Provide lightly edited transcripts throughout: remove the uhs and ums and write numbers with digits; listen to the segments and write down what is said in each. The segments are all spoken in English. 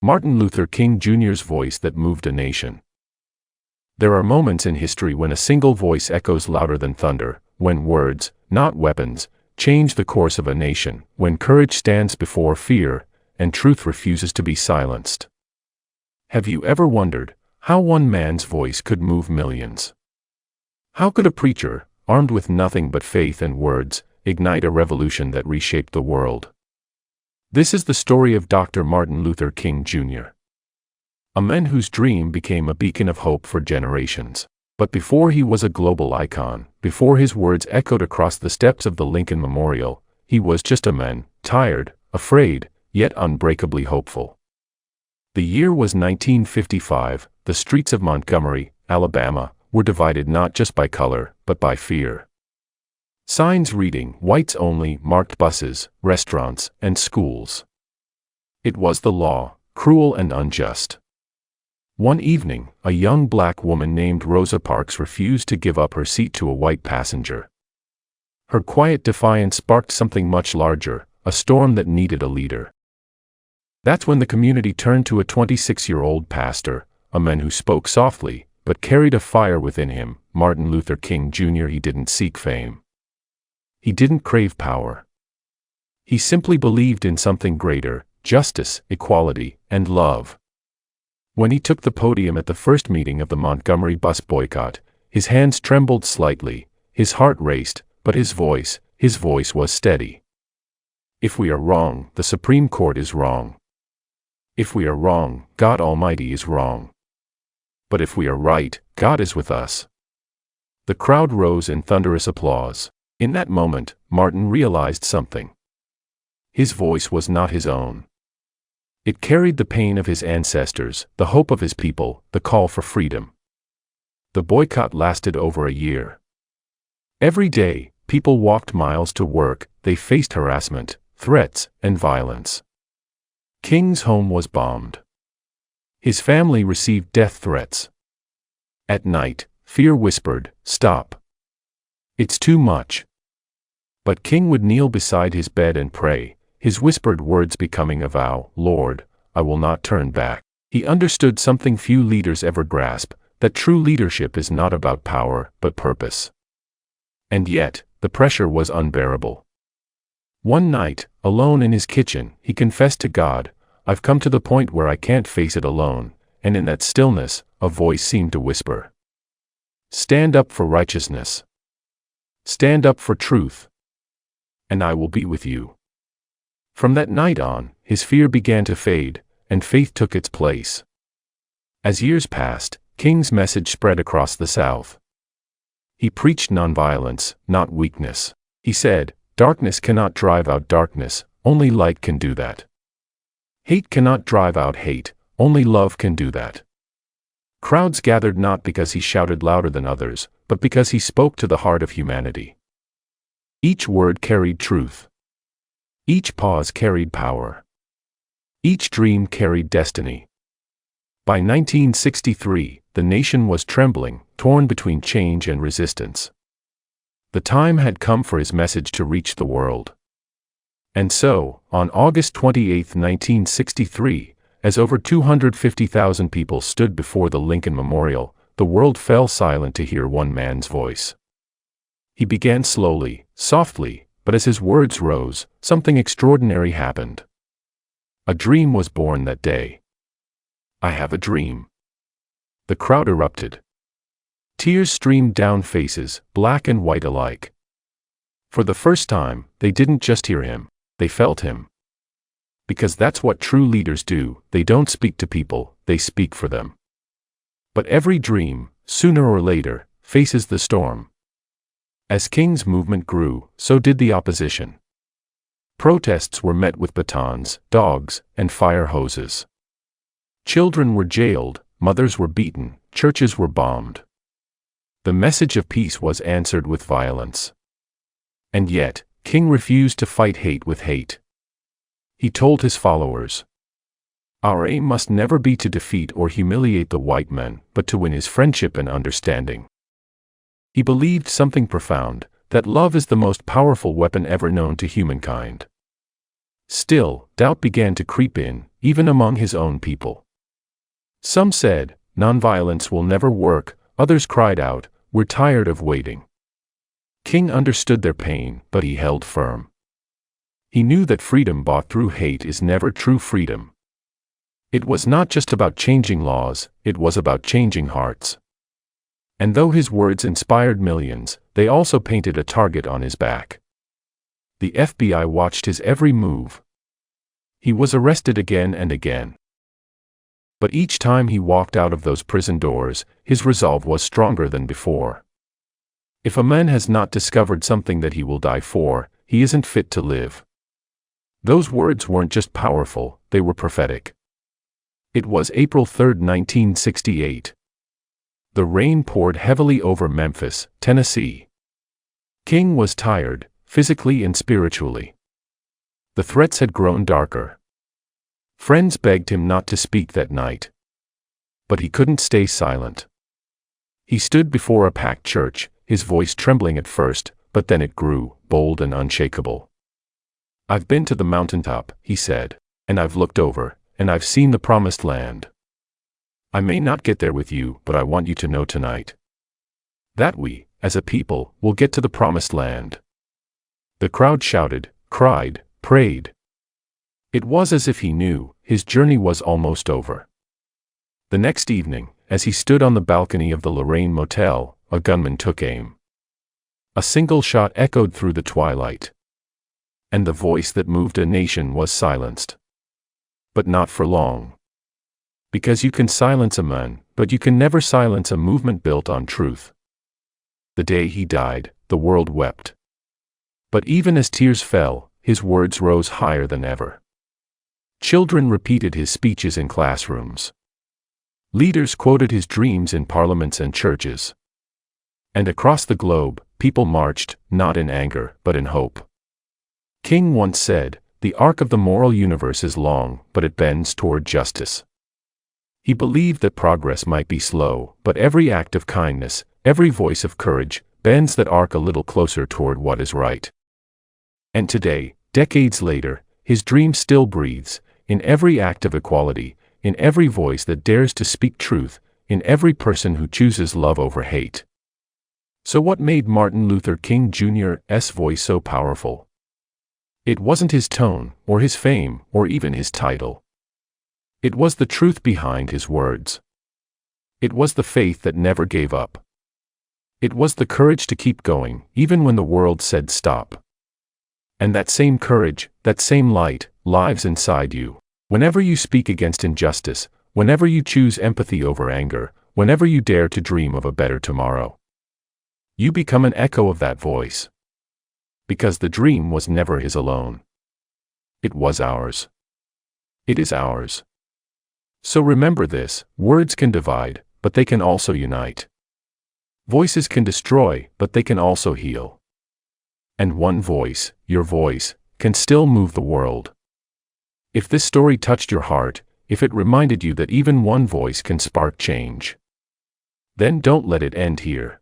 Martin Luther King Jr.'s voice that moved a nation. There are moments in history when a single voice echoes louder than thunder, when words, not weapons, change the course of a nation, when courage stands before fear, and truth refuses to be silenced. Have you ever wondered how one man's voice could move millions? How could a preacher, armed with nothing but faith and words, ignite a revolution that reshaped the world? This is the story of Dr. Martin Luther King Jr., a man whose dream became a beacon of hope for generations. But before he was a global icon, before his words echoed across the steps of the Lincoln Memorial, he was just a man, tired, afraid, yet unbreakably hopeful. The year was 1955. The streets of Montgomery, Alabama, were divided not just by color, but by fear. Signs reading "Whites Only" marked buses, restaurants, and schools. It was the law, cruel and unjust. One evening, a young black woman named Rosa Parks refused to give up her seat to a white passenger. Her quiet defiance sparked something much larger, a storm that needed a leader. That's when the community turned to a 26-year-old pastor, a man who spoke softly, but carried a fire within him, Martin Luther King Jr. He didn't seek fame. He didn't crave power. He simply believed in something greater: justice, equality, and love. When he took the podium at the first meeting of the Montgomery bus boycott, his hands trembled slightly, his heart raced, but his voice was steady. If we are wrong, the Supreme Court is wrong. If we are wrong, God Almighty is wrong. But if we are right, God is with us. The crowd rose in thunderous applause. In that moment, Martin realized something. His voice was not his own. It carried the pain of his ancestors, the hope of his people, the call for freedom. The boycott lasted over a year. Every day, people walked miles to work. They faced harassment, threats, and violence. King's home was bombed. His family received death threats. At night, fear whispered, "Stop. It's too much." But King would kneel beside his bed and pray, his whispered words becoming a vow: "Lord, I will not turn back." He understood something few leaders ever grasp, that true leadership is not about power, but purpose. And yet, the pressure was unbearable. One night, alone in his kitchen, he confessed to God, "I've come to the point where I can't face it alone," and in that stillness, a voice seemed to whisper, "Stand up for righteousness. Stand up for truth. And I will be with you." From that night on, his fear began to fade, and faith took its place. As years passed, King's message spread across the South. He preached nonviolence, not weakness. He said, "Darkness cannot drive out darkness, only light can do that. Hate cannot drive out hate, only love can do that." Crowds gathered not because he shouted louder than others, but because he spoke to the heart of humanity. Each word carried truth. Each pause carried power. Each dream carried destiny. By 1963, the nation was trembling, torn between change and resistance. The time had come for his message to reach the world. And so, on August 28, 1963, as over 250,000 people stood before the Lincoln Memorial, the world fell silent to hear one man's voice. He began slowly, softly, but as his words rose, something extraordinary happened. A dream was born that day. "I have a dream." The crowd erupted. Tears streamed down faces, black and white alike. For the first time, they didn't just hear him, they felt him. Because that's what true leaders do: they don't speak to people, they speak for them. But every dream, sooner or later, faces the storm. As King's movement grew, so did the opposition. Protests were met with batons, dogs, and fire hoses. Children were jailed, mothers were beaten, churches were bombed. The message of peace was answered with violence. And yet, King refused to fight hate with hate. He told his followers, "Our aim must never be to defeat or humiliate the white man, but to win his friendship and understanding." He believed something profound, that love is the most powerful weapon ever known to humankind. Still, doubt began to creep in. even among his own people. Some said, "Nonviolence will never work," others cried out, "We're tired of waiting." King understood their pain, but he held firm. He knew that freedom bought through hate is never true freedom. It was not just about changing laws, it was about changing hearts. And though his words inspired millions, they also painted a target on his back. The FBI watched his every move. He was arrested again and again. But each time he walked out of those prison doors, his resolve was stronger than before. If a man has not discovered something that he will die for, he isn't fit to live. Those words weren't just powerful, they were prophetic. It was April 3, 1968. The rain poured heavily over Memphis, Tennessee. King was tired, physically and spiritually. The threats had grown darker. Friends begged him not to speak that night. But he couldn't stay silent. He stood before a packed church, his voice trembling at first, but then it grew, bold and unshakable. "I've been to the mountaintop," he said, "and I've looked over, and I've seen the promised land. I may not get there with you, but I want you to know tonight that we, as a people, will get to the promised land." The crowd shouted, cried, prayed. It was as if he knew his journey was almost over. The next evening, as he stood on the balcony of the Lorraine Motel, a gunman took aim. A single shot echoed through the twilight. And the voice that moved a nation was silenced. But not for long. Because you can silence a man, but you can never silence a movement built on truth. The day he died, the world wept. But even as tears fell, his words rose higher than ever. Children repeated his speeches in classrooms. Leaders quoted his dreams in parliaments and churches. And across the globe, people marched, not in anger, but in hope. King once said, "The arc of the moral universe is long, but it bends toward justice." He believed that progress might be slow, but every act of kindness, every voice of courage, bends that arc a little closer toward what is right. And today, decades later, his dream still breathes, in every act of equality, in every voice that dares to speak truth, in every person who chooses love over hate. So what made Martin Luther King Jr.'s voice so powerful? It wasn't his tone, or his fame, or even his title. It was the truth behind his words. It was the faith that never gave up. It was the courage to keep going, even when the world said stop. And that same courage, that same light, lives inside you. Whenever you speak against injustice, whenever you choose empathy over anger, whenever you dare to dream of a better tomorrow, you become an echo of that voice. Because the dream was never his alone. It was ours. It is ours. So remember this: words can divide, but they can also unite. Voices can destroy, but they can also heal. And one voice, your voice, can still move the world. If this story touched your heart, if it reminded you that even one voice can spark change, then don't let it end here.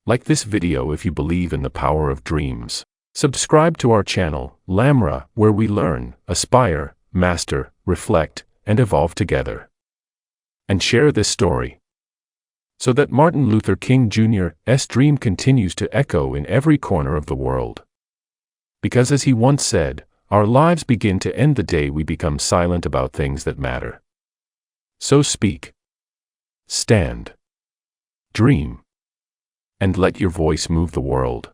Like this video if you believe in the power of dreams. Subscribe to our channel, LAMRE, where we learn, aspire, master, reflect, and evolve together. And share this story, so that Martin Luther King Jr.'s dream continues to echo in every corner of the world. Because as he once said, our lives begin to end the day we become silent about things that matter. So speak, stand, dream, and let your voice move the world.